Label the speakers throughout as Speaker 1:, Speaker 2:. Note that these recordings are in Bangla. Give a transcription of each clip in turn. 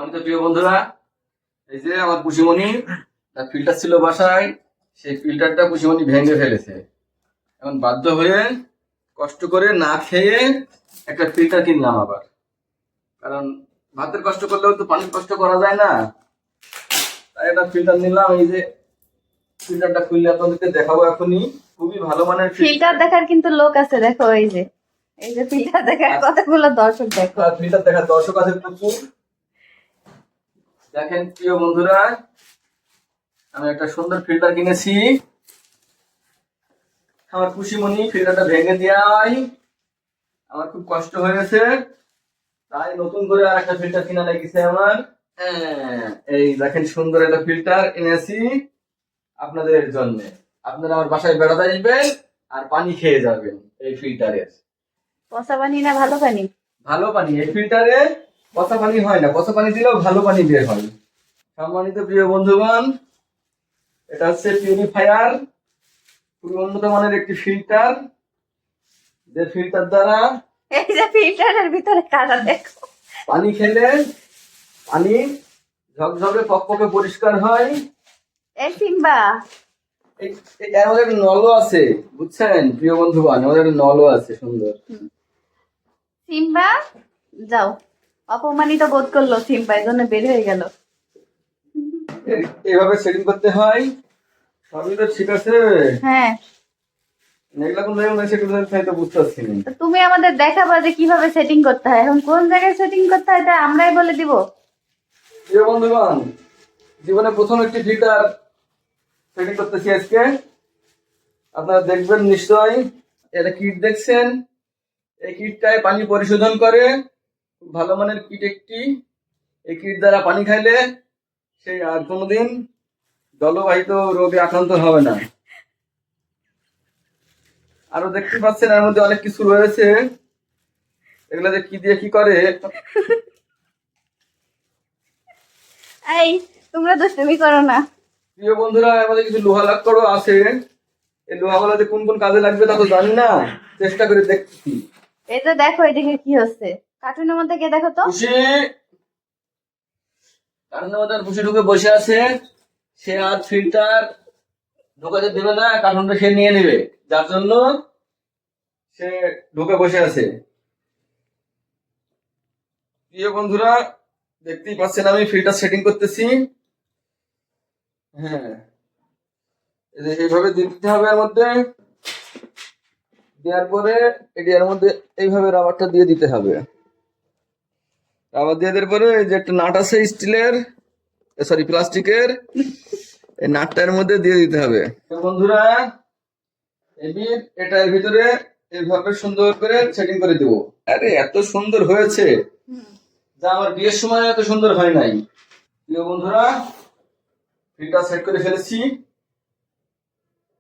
Speaker 1: সম্মানিত প্রিয় বন্ধুরা, এই যে আমার পুষিমণি তার ফিল্টার ছিল বাসায়, সেই ফিল্টারটা পুষিমণি ভেঙে ফেলেছে। এখন বাধ্য হয়ে কষ্ট করে না খেয়ে একটা ফিল্টার কিনলাম আবার। কারণ ভাতের কষ্ট করলেও তো পানির কষ্ট করা যায় না, তাই একটা ফিল্টার নিলাম। এই যে ফিল্টারটা খুললে আপনাদেরকে দেখাবো এখনই। খুবই ভালো মানের
Speaker 2: ফিল্টার দেখার কিন্তু লোক আছে, দেখো এই যে ফিল্টার দেখার কতগুলো দর্শক দেখো।
Speaker 1: ফিল্টার দেখার দর্শক আছে প্রচুর। দেখেন প্রিয় বন্ধুরা, আমি একটা সুন্দর ফিল্টার কিনেছি। আমার খুশিমণি ফিল্টারটা ভেঙে দেওয়াই আমার খুব কষ্ট হয়েছে, তাই নতুন করে আর একটা ফিল্টার কিনা লেগেছে আমার। এই দেখেন সুন্দর একটা ফিল্টার এনেছি আপনাদের জন্য। আপনারা আমার বাসায় বেড়াতে আসবেন আর পানি খেয়ে যাবেন এই ফিল্টারের।
Speaker 2: পচা পানি না ভালো পানি?
Speaker 1: ভালো পানি। এই ফিল্টারে পচা পানি হয় না, পচা পানি দিলেও ভালো পানি বের হয়। সম্মানিত প্রিয় বন্ধুগণ, এটা হচ্ছে পিউরিফায়ার, খুবই উন্নত মানের একটি ফিল্টার, যে ফিল্টার দ্বারা
Speaker 2: এই যে ফিল্টারের ভিতরে কাটা দেখো।
Speaker 1: পানি খেলে পানি ঝকঝকে পকপকে পরিষ্কার হয়।
Speaker 2: এই সিম্বা,
Speaker 1: আমাদের একটা নলও আছে, বুঝছেন প্রিয় বন্ধুগণ, আমাদের একটা নলও আছে সুন্দর।
Speaker 2: সিম্বা যাও, অপমানিত বোধ করলো সিম্বা, এই জন্য বের হয়ে গেল।
Speaker 1: এইভাবে সেটিং করতে হয়। সবই তো ঠিক আছে।
Speaker 2: হ্যাঁ,
Speaker 1: এগুলা কোন জায়গায় সেটিং করতে হয় তো বুঝতে পারছি না।
Speaker 2: তো তুমি আমাদের দেখাবা যে কিভাবে সেটিং করতে হয়। এখন কোন জায়গায় সেটিং করতে হয় তা আমরাই বলে দিব।
Speaker 1: প্রিয় বন্ধুগণ, জীবনে প্রথম একটি ফিল্টার সেটিং করতেছি আজকে। আপনারা দেখবেন নিশ্চয়ই। এটা কিট দেখছেন, এই কিটটায় পানি পরিশোধন করে। খুব ভালো মানের কিট একটি। এই কিট দ্বারা পানি খাইলে সেই আর কোনোদিন জলবাহিত রোগে আক্রান্ত হবে না। আরো দেখতে পাচ্ছেন এর মধ্যে অনেক কিছু রয়েছে, এগুলো যে কি দিয়ে কি করে।
Speaker 2: এই তোমরা দুষ্টুমি করো না।
Speaker 1: প্রিয় বন্ধুরা, এর মধ্যে কিছু লোহা লাক্কড়ও আছে। এই লোহাগুলো যে কোন কোন কাজে লাগবে তা তো জানি না, চেষ্টা করে দেখছি।
Speaker 2: এই তো দেখো এদিকে কি হচ্ছে, কার্টুনের মধ্যে কে দেখো তো।
Speaker 1: খুশি কারণের মধ্যে খুশি ঢুকে বসে আছে, সে আর ফিল্টার ঢোকাতে দেবে না, কার্টুনটা সে নিয়ে নেবে, যার জন্য সে ঢুকে বসে আছে। প্রিয় বন্ধুরা, দেখতেই পাচ্ছেন আমি ফিল্টার সেটিং করতেছি। হ্যাঁ, এইভাবে দিতে হবে। এর মধ্যে দেওয়ার পরে এটি এর মধ্যে এইভাবে রাবারটা দিয়ে দিতে হবে। রাবার দিয়ে দেওয়ার পরে এই যে একটা নাট আছে স্টিলের, সরি প্লাস্টিকের, এই নাটটার মধ্যে দিয়ে দিতে হবে। তো বন্ধুরা, এটার ভিতরে এইভাবে সুন্দর করে সেটিং করে দেবো। আরে এত সুন্দর হয়েছে যা আমার বিয়ের সময় এত সুন্দর হয় নাই। প্রিয় বন্ধুরা, ফিল্টার সেট করে ফেলেছি।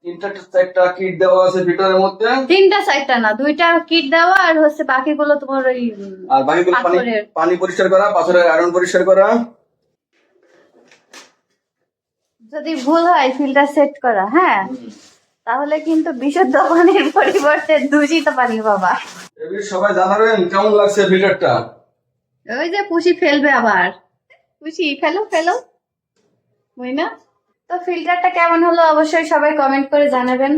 Speaker 1: তিনটা চারটা কিট দেওয়া আছে ফিল্টারের মধ্যে।
Speaker 2: তিনটা চারটা না, দুইটা কিট দেওয়া, আর হচ্ছে বাকিগুলো তোমার ওই
Speaker 1: আর বাকিগুলো পানি
Speaker 2: পাথরের।
Speaker 1: পানি পরিষ্কার করা, পাথরের আয়রন পরিষ্কার করা।
Speaker 2: যদি ভুল হয় ফিল্টার সেট করা, হ্যাঁ, তাহলে কিন্তু বিশুদ্ধ পানির পরিবর্তে দূষিত পানি পাবা।
Speaker 1: এবার সবাই জানাবেন কেমন লাগছে ফিল্টারটা।
Speaker 2: ওই যে পুষি ফেলবে আবার, পুষি ফেলো ফেলো, বুঝি না। তো ফিল্টারটা কেমন হলো অবশ্যই সবাই কমেন্ট করে জানাবেন।